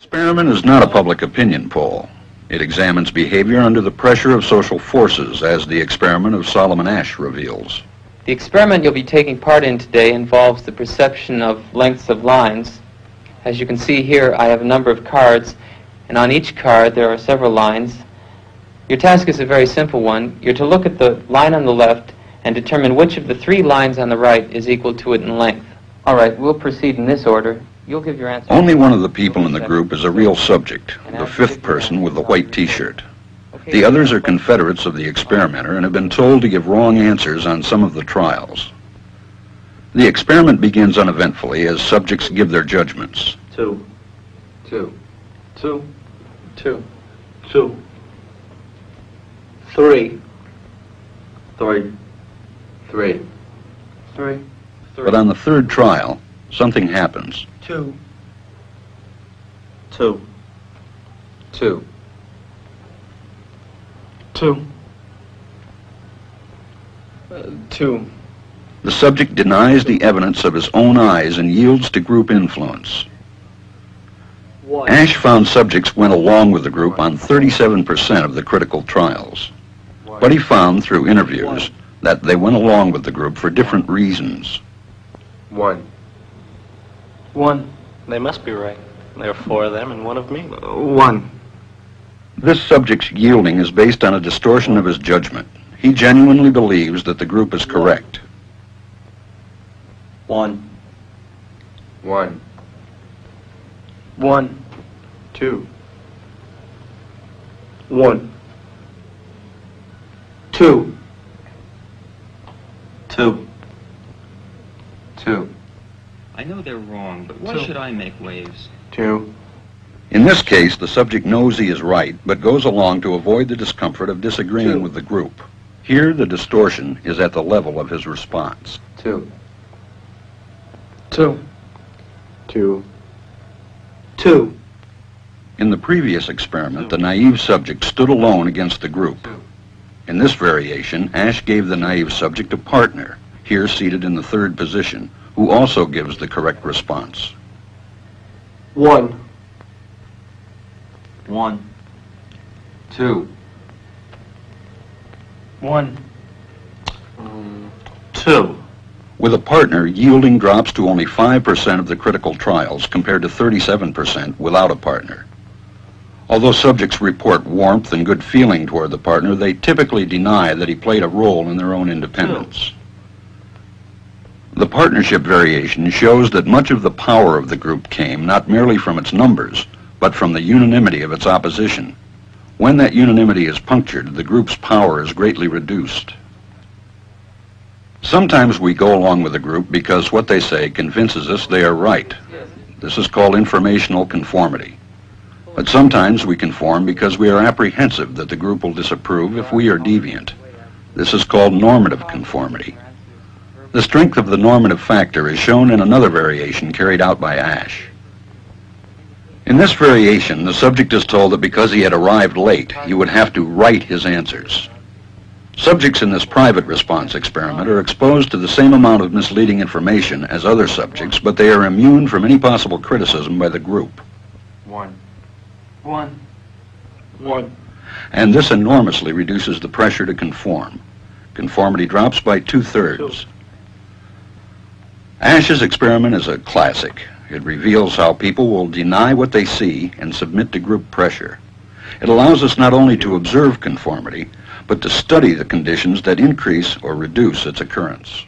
Experiment is not a public opinion poll. It examines behavior under the pressure of social forces, as the experiment of Solomon Asch reveals. The experiment you'll be taking part in today involves the perception of lengths of lines. As you can see here, I have a number of cards, and on each card there are several lines. Your task is a very simple one. You're to look at the line on the left and determine which of the three lines on the right is equal to it in length. All right, we'll proceed in this order. You'll give your answer. Only one of the people in the group is a real subject, the fifth person with the white t-shirt. The others are confederates of the experimenter and have been told to give wrong answers on some of the trials. The experiment begins uneventfully as subjects give their judgments. 2, 2, 2, 2, 2, 3, 3, 3, 3. But on the third trial, something happens. 2, 2, 2, 2, 2. The subject denies the evidence of his own eyes and yields to group influence. Asch found subjects went along with the group on 37% of the critical trials. But he found through interviews that they went along with the group for different reasons. 1. 1. They must be right. There are 4 of them and 1 of me. 1. This subject's yielding is based on a distortion of his judgment. He genuinely believes that the group is correct. 1. 1. 1. 2. 1. 2. 2. 2. I know they're wrong, but why should I make waves? 2. In this case, the subject knows he is right, but goes along to avoid the discomfort of disagreeing with the group. Here, the distortion is at the level of his response. 2. 2. 2. 2. In the previous experiment, the naive subject stood alone against the group. In this variation, Asch gave the naive subject a partner, here seated in the third position, who also gives the correct response. 1. 1. 2. 1. 2. With a partner, yielding drops to only 5% of the critical trials compared to 37% without a partner. Although subjects report warmth and good feeling toward the partner, they typically deny that he played a role in their own independence. The partnership variation shows that much of the power of the group came not merely from its numbers, but from the unanimity of its opposition. When that unanimity is punctured, the group's power is greatly reduced. Sometimes we go along with the group because what they say convinces us they are right. This is called informational conformity. But sometimes we conform because we are apprehensive that the group will disapprove if we are deviant. This is called normative conformity. The strength of the normative factor is shown in another variation carried out by Asch. In this variation, the subject is told that because he had arrived late, he would have to write his answers. Subjects in this private response experiment are exposed to the same amount of misleading information as other subjects, but they are immune from any possible criticism by the group. 1. 1. 1. And this enormously reduces the pressure to conform. Conformity drops by 2/3. Asch's experiment is a classic. It reveals how people will deny what they see and submit to group pressure. It allows us not only to observe conformity, but to study the conditions that increase or reduce its occurrence.